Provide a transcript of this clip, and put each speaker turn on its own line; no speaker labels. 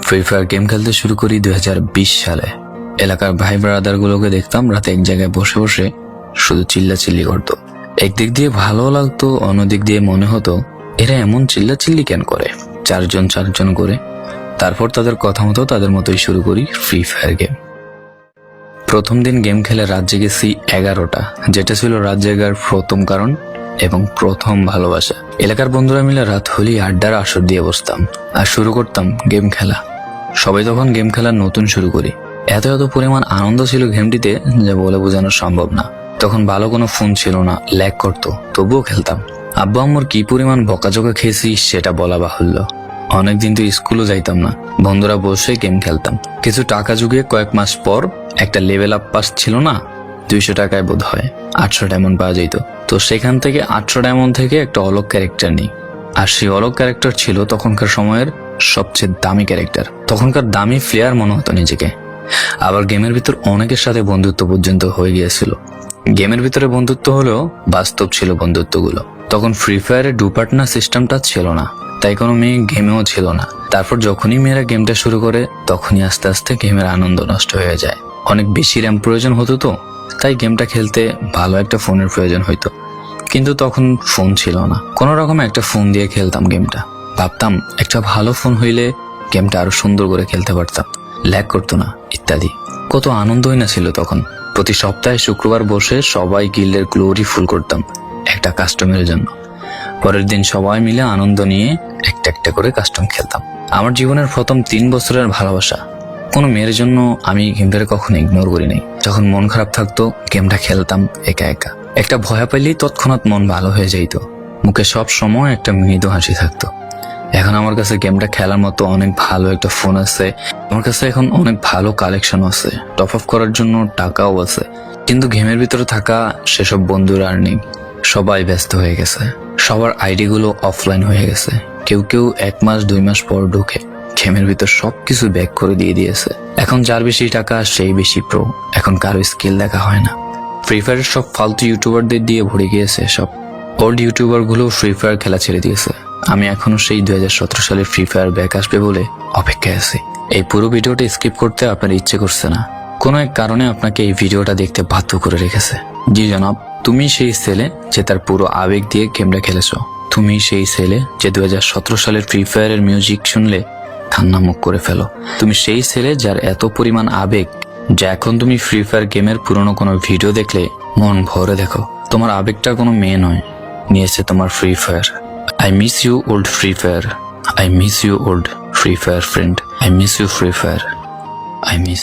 Free fire game খেলতে শুরু করি 2020 সালে। এলাকার ভাই ব্রাদার গুলোকে দেখতাম রাতে এক জায়গায় বসে বসে শুধু চিল্লাচিল্লি করতো। একদিক দিয়ে ভালো লাগতো, অন্যদিক দিয়ে মনে হতো এরা এমন চিল্লাচিল্লি কেন করে, চারজন করে। তারপর তাদের কথা মতো তাদের মতোই শুরু করি ফ্রি ফায়ার গেম। প্রথম দিন গেম খেলে রাত জেগেছি 11টা, যেটা ছিল রাত জেগার প্রথম কারণ এবং প্রথম ভালোবাসা। এলাকার বন্ধুরা মিলে রাত হলেই আড্ডার আসর দিয়ে বসতাম আর শুরু করতাম গেম খেলা। সবাই তখন গেম খেলা নতুন শুরু করি। এত পরিমাণ আনন্দ ছিল গেমটিতে যা বলে বোঝানো সম্ভব না। তখন ভালো কোনো ফোন ছিল না, ল্যাগ করতো, তবুও খেলতাম। আব্বু আম্মুর কি পরিমাণ বকাঝকা খেয়েছি সেটা বলা বাহুল্য। অনেকদিন তো স্কুলও যাইতাম না, বন্ধুরা বসে গেম খেলতাম। কিছু টাকা জুগিয়ে কয়েক মাস পর একটা লেভেল আপ পাস ছিল না, 200 টাকায় বোধ হয় 800 ডায়মন্ড পাওয়া যেত। তো সেখান থেকে 800 ডায়মন্ড থেকে একটা অলগ ক্যারেক্টার নিই। আর সেই অলগ ক্যারেক্টার ছিল তখনকার সময়ের সবচেয়ে দামি ক্যারেক্টার। তখনকার দামি প্লেয়ার মনে হতো নিজেকে। আবার গেমের ভিতর অনেকের সাথে বন্ধুত্ব পর্যন্ত হয়ে গিয়েছিল। গেমের ভিতরে বন্ধুত্ব হলেও বাস্তব ছিল বন্ধুত্বগুলো। তখন ফ্রি ফায়ারে ডু পার্টনার সিস্টেমটা ছিল না, তাই কোনো মেয়ে গেমেও ছিল না। তারপর যখনই মেয়েরা গেমটা শুরু করে তখনই আস্তে আস্তে গেমের আনন্দ নষ্ট হয়ে যায়। অনেক বেশি র্যাম প্রয়োজন হতো, তো তাই গেমটা খেলতে ভালো একটা ফোনের প্রয়োজন হইতো। কিন্তু তখন ফোন ছিল না, কোনো রকম একটা ফোন দিয়ে খেলতাম গেমটা। ভাবতাম একটা ভালো ফোন হইলে গেমটা আরো সুন্দর করে খেলতে পারতাম, ল্যাগ করতো না ইত্যাদি। কত আনন্দই না ছিল তখন। প্রতি সপ্তাহে শুক্রবার বসে সবাই গিল্ডের গ্লোরি ফুল করতাম একটা কাস্টমের জন্য। পরের দিন সবাই মিলে আনন্দ নিয়ে একটা করে কাস্টম খেলতাম। আমার জীবনের প্রথম 3 বছরের ভালোবাসা। কোনো মেয়ের জন্য আমি গেমটা কখনো ইগনোর করি নাই। যখন মন খারাপ থাকতো গেমটা খেলতাম একা। একটা ভয় পাইলেই তৎক্ষণাৎ মন ভালো হয়ে যাইত, মুখে সব সময় একটা মৃদু হাসি থাকতো। এখন আমার কাছে গেমটা খেলার মতো অনেক ভালো একটা ফোন আছে, আমার কাছে এখন অনেক ভালো কালেকশন আছে, টপ আপ করার জন্য টাকাও আছে। কিন্তু গেমের ভিতরে থাকা সেসব বন্ধুরা আর নেই, সবাই ব্যস্ত হয়ে গেছে। সবার আইডি গুলো অফলাইন হয়ে গেছে। কেউ 1 মাস 2 মাস পর ঢুকে গেমের ভিতর সবকিছু ব্যাক করে দিয়েছে। এখন যার বেশি টাকা সেই বেশি প্রো, এখন কারো স্কিল দেখা হয় না। ফ্রি ফায়ারের সব ফালতু ইউটিউবারদের দিয়ে ভরে গিয়েছে সব। ওল্ড ইউটিউবার গুলো ফ্রি ফায়ার খেলা ছেড়ে দিয়েছে। আমি এখনো সেই 2017 সালে ফ্রি ফায়ার ব্যাক আসবে বলে অপেক্ষায় আছি। এই পুরো ভিডিওটা স্কিপ করতে আপনার ইচ্ছে করছে না, কোনো এক কারণে আপনাকে এই ভিডিওটা দেখতে বাধ্য করে রেখেছে। জি জনাব, তুমি সেই ছেলে যে তার পুরো আবেগ দিয়ে গেমটা খেলেছো। তুমি সেই ছেলে যে 2017 সালের ফ্রি ফায়ারের মিউজিক শুনলে কান্না মুখ করে ফেলো। তুমি সেই ছেলে যার এত পরিমাণ আবেগ যে এখন তুমি ফ্রি ফায়ার গেমের পুরনো কোনো ভিডিও দেখলে মন ভরে দেখো। তোমার আবেগটা কোনো মেয়ে নয়, নিয়েছে তোমার free fire. I miss you old Free Fire. I miss you old Free Fire friend. I miss you Free Fire. I miss